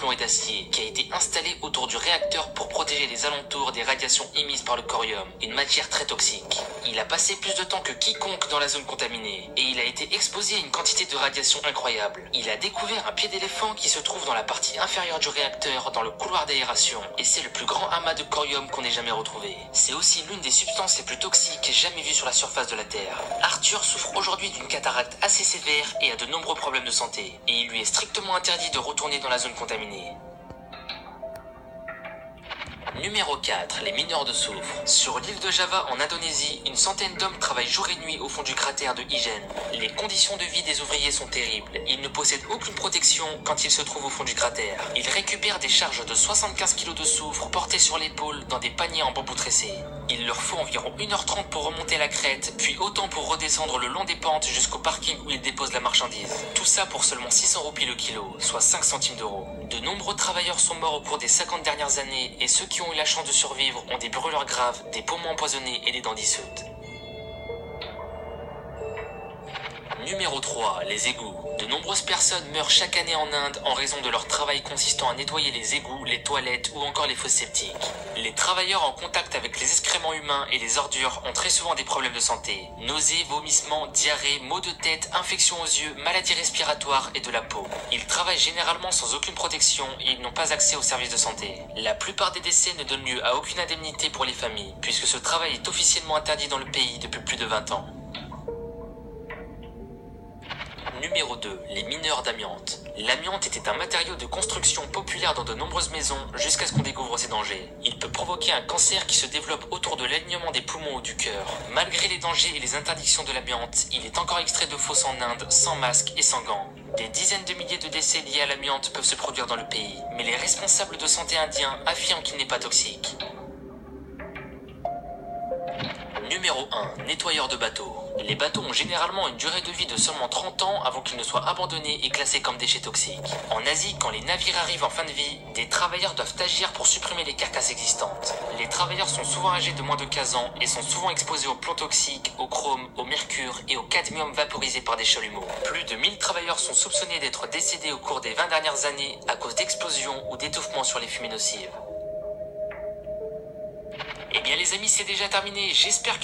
plomb et d'acier qui a été installé autour du réacteur pour protéger les alentours des radiations émises par le corium, une matière très toxique. Il a passé plus de temps que quiconque dans la zone contaminée et il a été exposé à une quantité de radiation incroyable. Il a découvert un pied d'éléphant qui se trouve dans la partie inférieure du réacteur dans le couloir d'aération et c'est le plus grand amas de corium qu'on ait jamais retrouvé. C'est aussi l'une des substances les plus toxiques jamais vues sur la surface de la Terre. Arthur souffre aujourd'hui d'une cataracte assez sévère et a de nombreux problèmes de santé et il lui est strictement interdit de retourner dans la zone contaminée. Numéro 4. Les mineurs de soufre. Sur l'île de Java en Indonésie, une centaine d'hommes travaillent jour et nuit au fond du cratère de Ijen. Les conditions de vie des ouvriers sont terribles. Ils ne possèdent aucune protection quand ils se trouvent au fond du cratère. Ils récupèrent des charges de 75 kg de soufre portées sur l'épaule dans des paniers en bambou tressé. Il leur faut environ 1h30 pour remonter la crête, puis autant pour redescendre le long des pentes jusqu'au parking où ils déposent la marchandise. Tout ça pour seulement 600 roupies le kilo, soit 5 centimes d'euros. De nombreux travailleurs sont morts au cours des 50 dernières années et ceux qui ont eu la chance de survivre ont des brûlures graves, des poumons empoisonnés et des dents dissoutes. Numéro 3. Les égouts. De nombreuses personnes meurent chaque année en Inde en raison de leur travail consistant à nettoyer les égouts, les toilettes ou encore les fosses septiques. Les travailleurs en contact avec les excréments humains et les ordures ont très souvent des problèmes de santé. Nausées, vomissements, diarrhée, maux de tête, infections aux yeux, maladies respiratoires et de la peau. Ils travaillent généralement sans aucune protection et ils n'ont pas accès aux services de santé. La plupart des décès ne donnent lieu à aucune indemnité pour les familles, puisque ce travail est officiellement interdit dans le pays depuis plus de 20 ans. Numéro 2. Les mineurs d'amiante. L'amiante était un matériau de construction populaire dans de nombreuses maisons jusqu'à ce qu'on découvre ses dangers. Il peut provoquer un cancer qui se développe autour de l'alignement des poumons ou du cœur. Malgré les dangers et les interdictions de l'amiante, il est encore extrait de fosses en Inde, sans masque et sans gants. Des dizaines de milliers de décès liés à l'amiante peuvent se produire dans le pays, mais les responsables de santé indiens affirment qu'il n'est pas toxique. Numéro 1. Nettoyeur de bateaux. Les bateaux ont généralement une durée de vie de seulement 30 ans avant qu'ils ne soient abandonnés et classés comme déchets toxiques. En Asie, quand les navires arrivent en fin de vie, des travailleurs doivent agir pour supprimer les carcasses existantes. Les travailleurs sont souvent âgés de moins de 15 ans et sont souvent exposés aux plomb toxiques, au chrome, au mercure et au cadmium vaporisé par des chalumeaux. Plus de 1000 travailleurs sont soupçonnés d'être décédés au cours des 20 dernières années à cause d'explosions ou d'étouffements sur les fumées nocives. Eh bien les amis, c'est déjà terminé, j'espère que